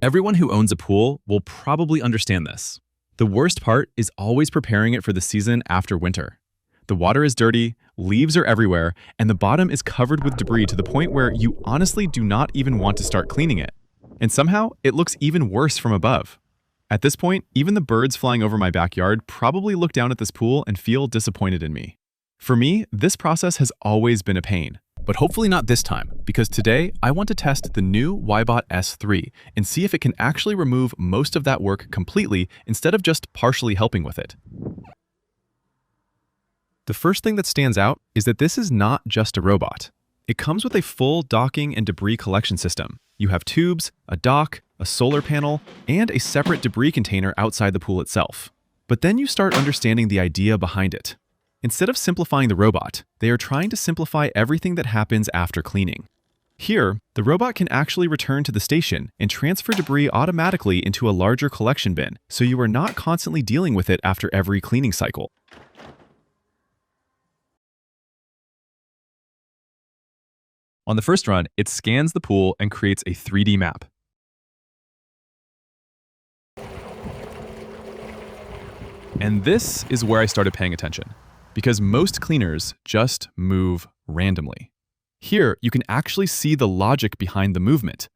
Everyone who owns a pool will probably understand this. The worst part is always preparing it for the season after winter. The water is dirty, leaves are everywhere, and the bottom is covered with debris to the point where you honestly do not even want to start cleaning it. And somehow, it looks even worse from above. At this point, even the birds flying over my backyard probably look down at this pool and feel disappointed in me. For me, this process has always been a pain. But hopefully not this time, because today I want to test the new WYBOT S3 and see if it can actually remove most of that work completely instead of just partially helping with it. The first thing that stands out is that this is not just a robot. It comes with a full docking and debris collection system. You have tubes, a dock, a solar panel, and a separate debris container outside the pool itself. But then you start understanding the idea behind it. Instead of simplifying the robot, they are trying to simplify everything that happens after cleaning. Here, the robot can actually return to the station and transfer debris automatically into a larger collection bin, so you are not constantly dealing with it after every cleaning cycle. On the first run, it scans the pool and creates a 3D map. And this is where I started paying attention, because most cleaners just move randomly. Here, you can actually see the logic behind the movement.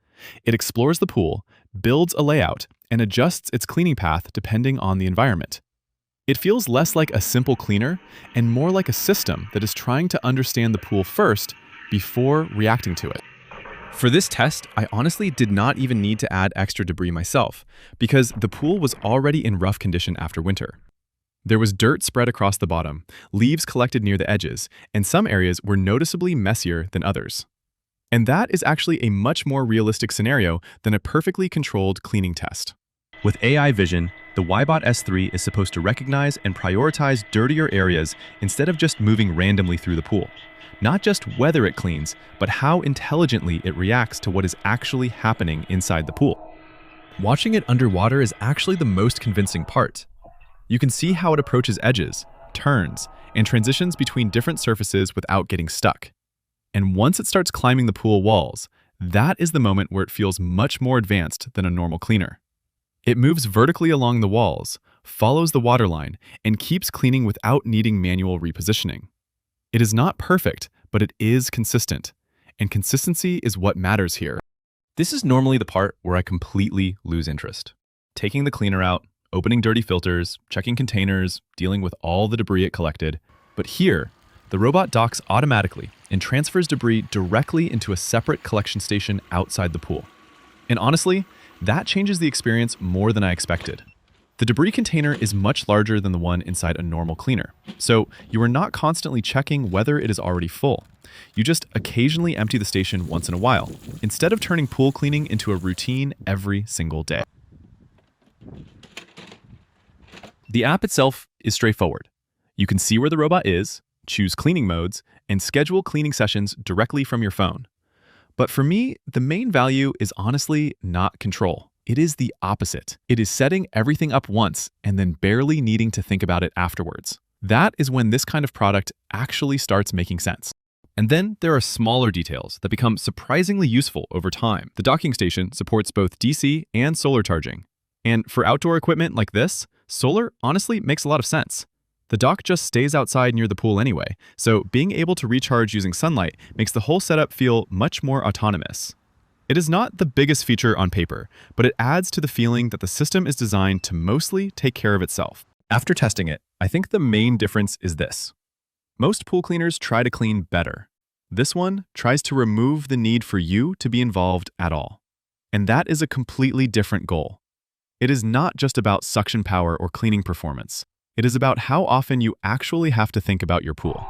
It explores the pool, builds a layout, and adjusts its cleaning path depending on the environment. It feels less like a simple cleaner and more like a system that is trying to understand the pool first before reacting to it. For this test, I honestly did not even need to add extra debris myself, because the pool was already in rough condition after winter. There was dirt spread across the bottom, leaves collected near the edges, and some areas were noticeably messier than others. And that is actually a much more realistic scenario than a perfectly controlled cleaning test. With AI vision, the WYBOT S3 is supposed to recognize and prioritize dirtier areas instead of just moving randomly through the pool. Not just whether it cleans, but how intelligently it reacts to what is actually happening inside the pool. Watching it underwater is actually the most convincing part. You can see how it approaches edges, turns, and transitions between different surfaces without getting stuck. And once it starts climbing the pool walls, that is the moment where it feels much more advanced than a normal cleaner. It moves vertically along the walls, follows the waterline, and keeps cleaning without needing manual repositioning. It is not perfect, but it is consistent, and consistency is what matters here. This is normally the part where I completely lose interest. Taking the cleaner out, opening dirty filters, checking containers, dealing with all the debris it collected. But here, the robot docks automatically and transfers debris directly into a separate collection station outside the pool. And honestly, that changes the experience more than I expected. The debris container is much larger than the one inside a normal cleaner, so you are not constantly checking whether it is already full. You just occasionally empty the station once in a while, instead of turning pool cleaning into a routine every single day. The app itself is straightforward. You can see where the robot is, choose cleaning modes, and schedule cleaning sessions directly from your phone. But for me, the main value is honestly not control. It is the opposite. It is setting everything up once and then barely needing to think about it afterwards. That is when this kind of product actually starts making sense. And then there are smaller details that become surprisingly useful over time. The docking station supports both DC and solar charging. And for outdoor equipment like this, solar honestly makes a lot of sense. The dock just stays outside near the pool anyway, so being able to recharge using sunlight makes the whole setup feel much more autonomous. It is not the biggest feature on paper, but it adds to the feeling that the system is designed to mostly take care of itself. After testing it, I think the main difference is this. Most pool cleaners try to clean better. This one tries to remove the need for you to be involved at all. And that is a completely different goal. It is not just about suction power or cleaning performance. It is about how often you actually have to think about your pool.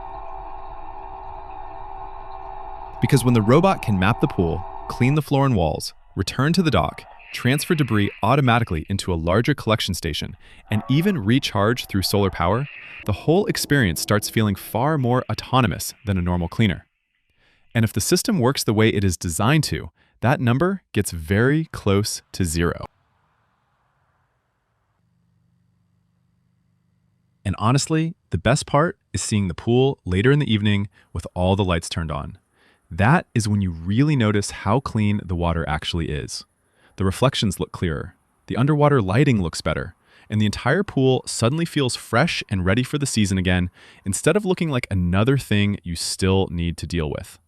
Because when the robot can map the pool, clean the floor and walls, return to the dock, transfer debris automatically into a larger collection station, and even recharge through solar power, the whole experience starts feeling far more autonomous than a normal cleaner. And if the system works the way it is designed to, that number gets very close to zero. And honestly, the best part is seeing the pool later in the evening with all the lights turned on. That is when you really notice how clean the water actually is. The reflections look clearer, the underwater lighting looks better, and the entire pool suddenly feels fresh and ready for the season again, instead of looking like another thing you still need to deal with.